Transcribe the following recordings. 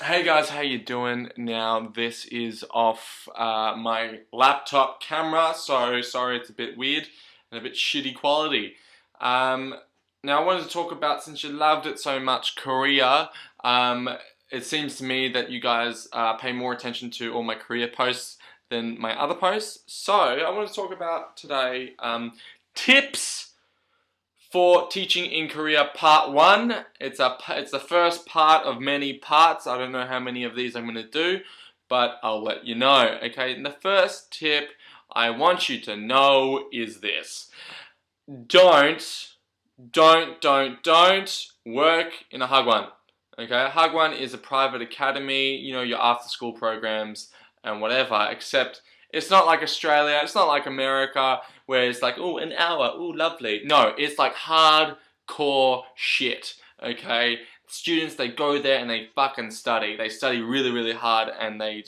Hey guys, how you doing? Now this is off my laptop camera, so sorry it's a bit weird and a bit shitty quality. Now I wanted to talk about, since you loved it so much, Korea. It seems to me that you guys pay more attention to all my Korea posts than my other posts. So I want to talk about today tips for teaching in Korea part 1. It's the first part of many parts. I don't know how many of these I'm going to do, but I'll let you know. Okay, and the first tip I want you to know is this. Don't work in a hagwon. Okay, hagwon is a private academy, you know, your after school programs and whatever, except it's not like Australia, it's not like America, where it's like, oh, an hour, oh, lovely. No, it's like hardcore shit, okay? Students, they go there and they fucking study. They study really, really hard, and and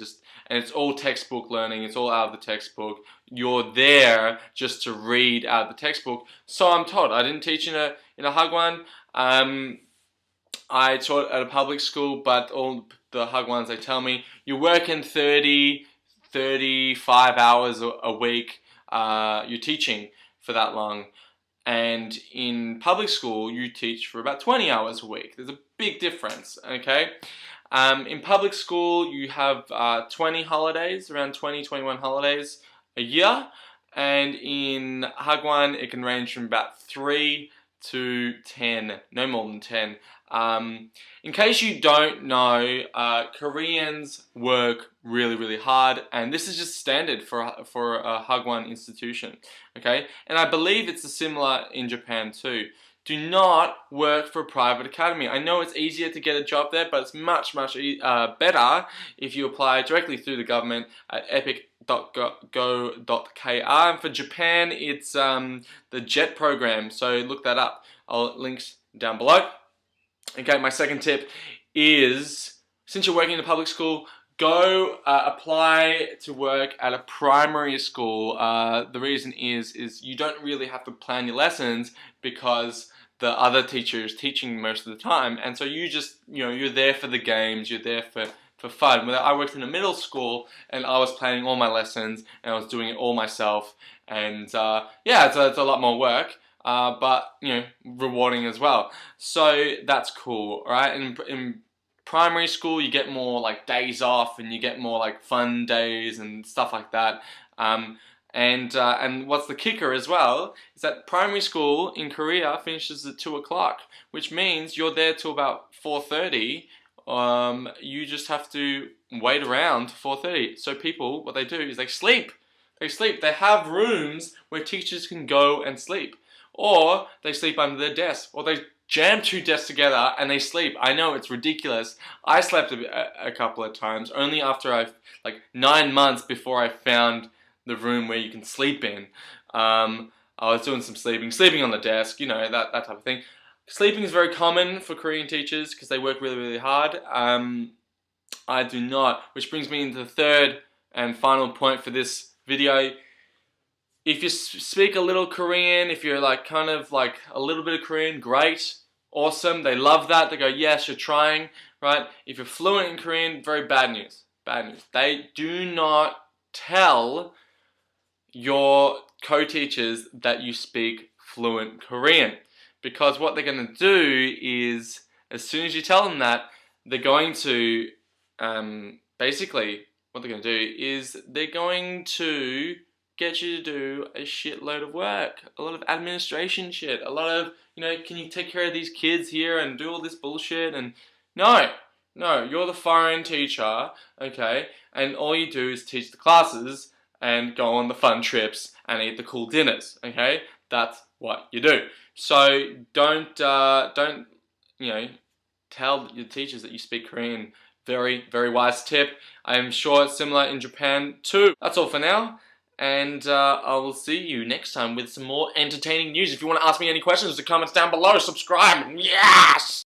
it's all textbook learning, it's all out of the textbook. You're there just to read out of the textbook. So I'm told. I didn't teach in a hagwon. I taught at a public school, but all the hagwons, they tell me, you're working 35 hours a week, you're teaching for that long. And in public school, you teach for about 20 hours a week. There's a big difference, okay? In public school, you have 20 holidays, around 20, 21 holidays a year. And in hagwon, it can range from about 3 to 10, no more than 10. In case you don't know, Koreans work really, really hard, and this is just standard for a hagwon institution, okay? And I believe it's similar in Japan too. Do not work for a private academy. I know it's easier to get a job there, but it's much better if you apply directly through the government at epic.go.kr. And for Japan, it's the JET program, so look that up. Links down below. Okay, my second tip is, since you're working in a public school, go apply to work at a primary school. The reason is you don't really have to plan your lessons because the other teacher is teaching most of the time, and so you just, you know, you're there for the games, you're there for fun. I worked in a middle school and I was planning all my lessons and I was doing it all myself, and yeah, it's a lot more work. But, you know, rewarding as well. So that's cool, right? In primary school, you get more like days off, and you get more like fun days and stuff like that. And what's the kicker as well is that primary school in Korea finishes at 2 o'clock, which means you're there till about 4:30. You just have to wait around 4:30. So people, what they do is they sleep. They have rooms where teachers can go and sleep. Or they sleep under their desk, or they jam 2 desks together and they sleep. I know, it's ridiculous. I slept a couple of times, only after like 9 months before I found the room where you can sleep in. I was doing some sleeping on the desk, you know, that type of thing. Sleeping is very common for Korean teachers because they work really, really hard. I do not, which brings me into the third and final point for this video. If you speak a little Korean, if you're like kind of like a little bit of Korean, great, awesome. They love that. They go, yes, you're trying, right? If you're fluent in Korean, very bad news. Bad news. They do not tell your co-teachers that you speak fluent Korean, because what they're going to do is, as soon as you tell them that, they're going to basically what they're going to do is they're going to get you to do a shitload of work, a lot of administration shit, a lot of, you know, can you take care of these kids here and do all this bullshit? And no, you're the foreign teacher, okay, and all you do is teach the classes and go on the fun trips and eat the cool dinners, okay? That's what you do. So don't you know, tell your teachers that you speak Korean. Very, very wise tip. I'm sure it's similar in Japan too. That's all for now. And I will see you next time with some more entertaining news. If you want to ask me any questions, the comments down below, subscribe. Yes!